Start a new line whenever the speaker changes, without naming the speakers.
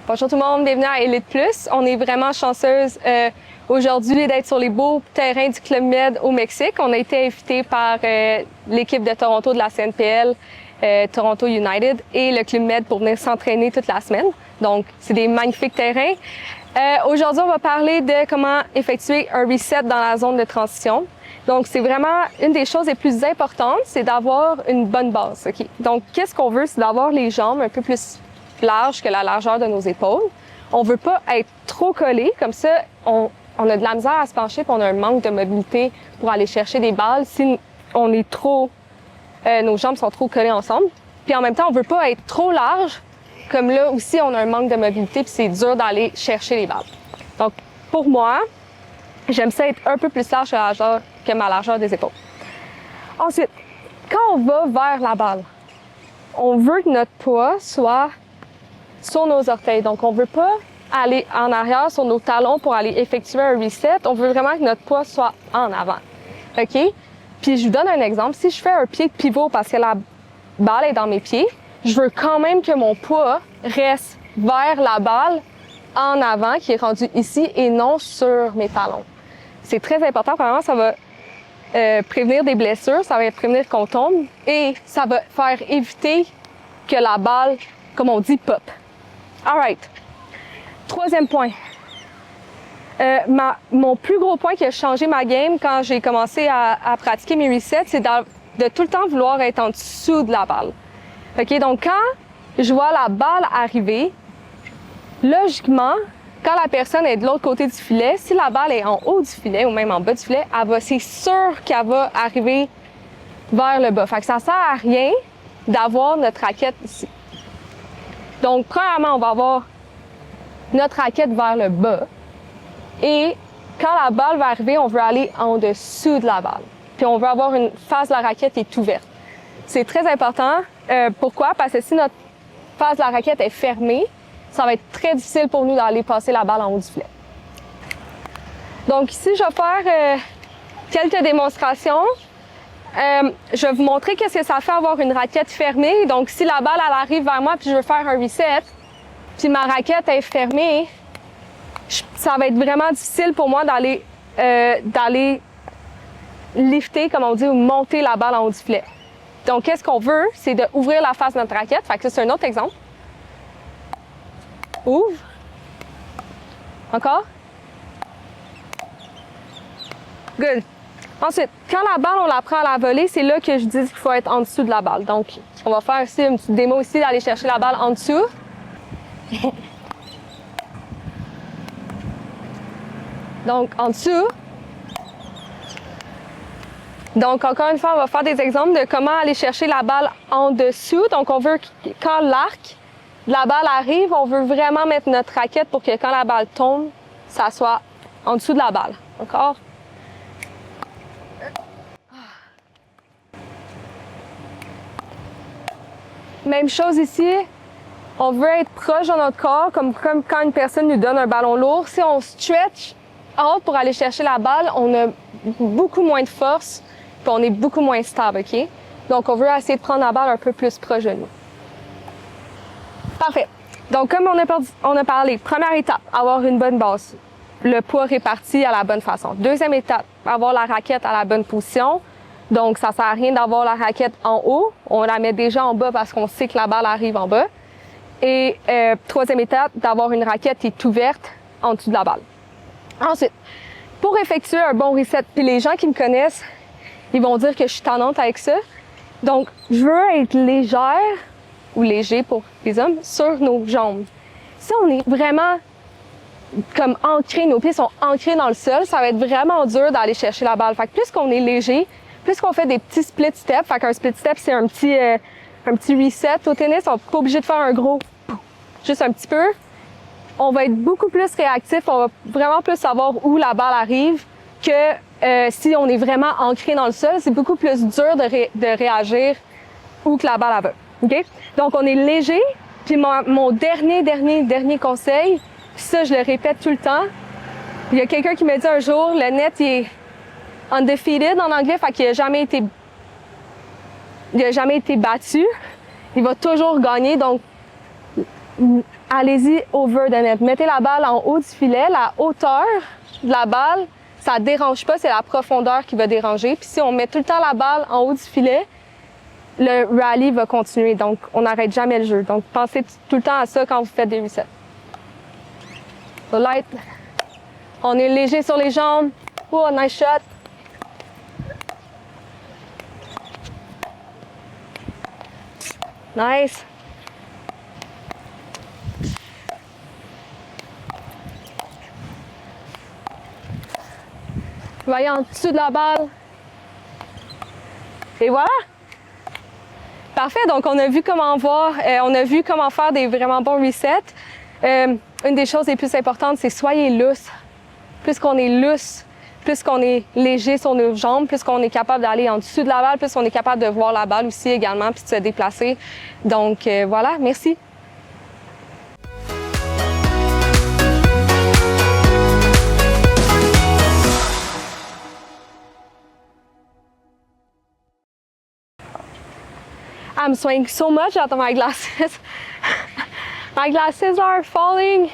Bonjour tout le monde, bienvenue à Elite Plus. On est vraiment chanceuse aujourd'hui d'être sur les beaux terrains du Club Med au Mexique. On a été invité par l'équipe de Toronto de la CNPL, Toronto United, et le Club Med pour venir s'entraîner toute la semaine. Donc, c'est des magnifiques terrains. Aujourd'hui, on va parler de comment effectuer un reset dans la zone de transition. Donc, c'est vraiment une des choses les plus importantes, c'est d'avoir une bonne base. Okay? Donc, qu'est-ce qu'on veut, c'est d'avoir les jambes un peu plus larges que la largeur de nos épaules. On veut pas être trop collé, comme ça, on a de la misère à se pencher, puis on a un manque de mobilité pour aller chercher des balles. Si on est trop, nos jambes sont trop collées ensemble. Puis en même temps, on veut pas être trop large, comme là aussi, on a un manque de mobilité, puis c'est dur d'aller chercher les balles. Donc, pour moi, j'aime ça être un peu plus large que ma largeur des épaules. Ensuite, quand on va vers la balle, on veut que notre poids soit sur nos orteils. Donc, on veut pas aller en arrière sur nos talons pour aller effectuer un reset. On veut vraiment que notre poids soit en avant. OK? Puis, je vous donne un exemple. Si je fais un pied de pivot parce que la balle est dans mes pieds, je veux quand même que mon poids reste vers la balle en avant, qui est rendu ici, et non sur mes talons. C'est très important. Premièrement, ça va prévenir des blessures, ça va prévenir qu'on tombe, et ça va faire éviter que la balle, comme on dit, pop. Alright. Troisième point. Mon plus gros point qui a changé ma game quand j'ai commencé à pratiquer mes resets, c'est de tout le temps vouloir être en dessous de la balle. OK? Donc, quand je vois la balle arriver, logiquement, quand la personne est de l'autre côté du filet, si la balle est en haut du filet ou même en bas du filet, c'est sûr qu'elle va arriver vers le bas. Fait que ça sert à rien d'avoir notre raquette ici. Donc, premièrement, on va avoir notre raquette vers le bas. Et quand la balle va arriver, on veut aller en dessous de la balle. Puis on veut avoir une face de la raquette qui est ouverte. C'est très important. Pourquoi? Parce que si notre face de la raquette est fermée, ça va être très difficile pour nous d'aller passer la balle en haut du filet. Donc ici, je vais faire quelques démonstrations. Je vais vous montrer qu'est-ce que ça fait avoir une raquette fermée. Donc, si la balle, elle arrive vers moi puis je veux faire un reset, puis ma raquette est fermée, ça va être vraiment difficile pour moi d'aller lifter, comme on dit, ou monter la balle en haut du filet. Donc, qu'est-ce qu'on veut? C'est d'ouvrir la face de notre raquette. Fait que ça, c'est un autre exemple. Ouvre. Encore. Good. Ensuite, quand la balle, on la prend à la volée, c'est là que je dis qu'il faut être en dessous de la balle. Donc, on va faire aussi une petite démo ici d'aller chercher la balle en dessous. Donc, en dessous. Donc, encore une fois, on va faire des exemples de comment aller chercher la balle en dessous. Donc, on veut, quand l'arc de la balle arrive, on veut vraiment mettre notre raquette pour que quand la balle tombe, ça soit en dessous de la balle. Encore. Même chose ici, on veut être proche de notre corps, comme quand une personne nous donne un ballon lourd. Si on stretch out pour aller chercher la balle, on a beaucoup moins de force, puis on est beaucoup moins stable, OK? Donc, on veut essayer de prendre la balle un peu plus proche de nous. Parfait. Donc, comme on a parlé, première étape, avoir une bonne base. Le poids réparti à la bonne façon. Deuxième étape, avoir la raquette à la bonne position. Donc, ça sert à rien d'avoir la raquette en haut. On la met déjà en bas parce qu'on sait que la balle arrive en bas. Et troisième étape, d'avoir une raquette qui est ouverte en dessous de la balle. Ensuite, pour effectuer un bon reset, puis les gens qui me connaissent, ils vont dire que je suis tannante avec ça. Donc, je veux être légère, ou léger pour les hommes, sur nos jambes. Si on est vraiment comme ancré, nos pieds sont ancrés dans le sol, ça va être vraiment dur d'aller chercher la balle. Fait que plus qu'on est léger, plus qu'on fait des petits split steps, fait qu'un split step, c'est un petit reset. Au tennis, on n'est pas obligé de faire un gros, juste un petit peu. On va être beaucoup plus réactif, on va vraiment plus savoir où la balle arrive que si on est vraiment ancré dans le sol, c'est beaucoup plus dur de réagir où que la balle va. OK? Donc, on est léger. Puis mon dernier conseil, ça, je le répète tout le temps. Il y a quelqu'un qui m'a dit un jour, le net, il est undefeated en anglais, fait qu'il n'a jamais été battu. Il va toujours gagner. Donc, allez-y over the net. Mettez la balle en haut du filet. La hauteur de la balle, ça ne dérange pas, c'est la profondeur qui va déranger. Puis si on met tout le temps la balle en haut du filet, le rally va continuer. Donc, on n'arrête jamais le jeu. Donc, pensez tout le temps à ça quand vous faites des resets. So light. On est léger sur les jambes. Oh, nice shot. Nice. Voyez en dessous de la balle. Et voilà. Parfait. Donc, on a vu comment on a vu comment faire des vraiment bons resets. Une des choses les plus importantes, c'est soyez lousse. Plus qu'on est lousse, plus qu'on est léger sur nos jambes, plus qu'on est capable d'aller en dessous de la balle, plus on est capable de voir la balle aussi également, puis de se déplacer. Donc, voilà. Merci. I'm swaying so much out of my glasses. My glasses are falling.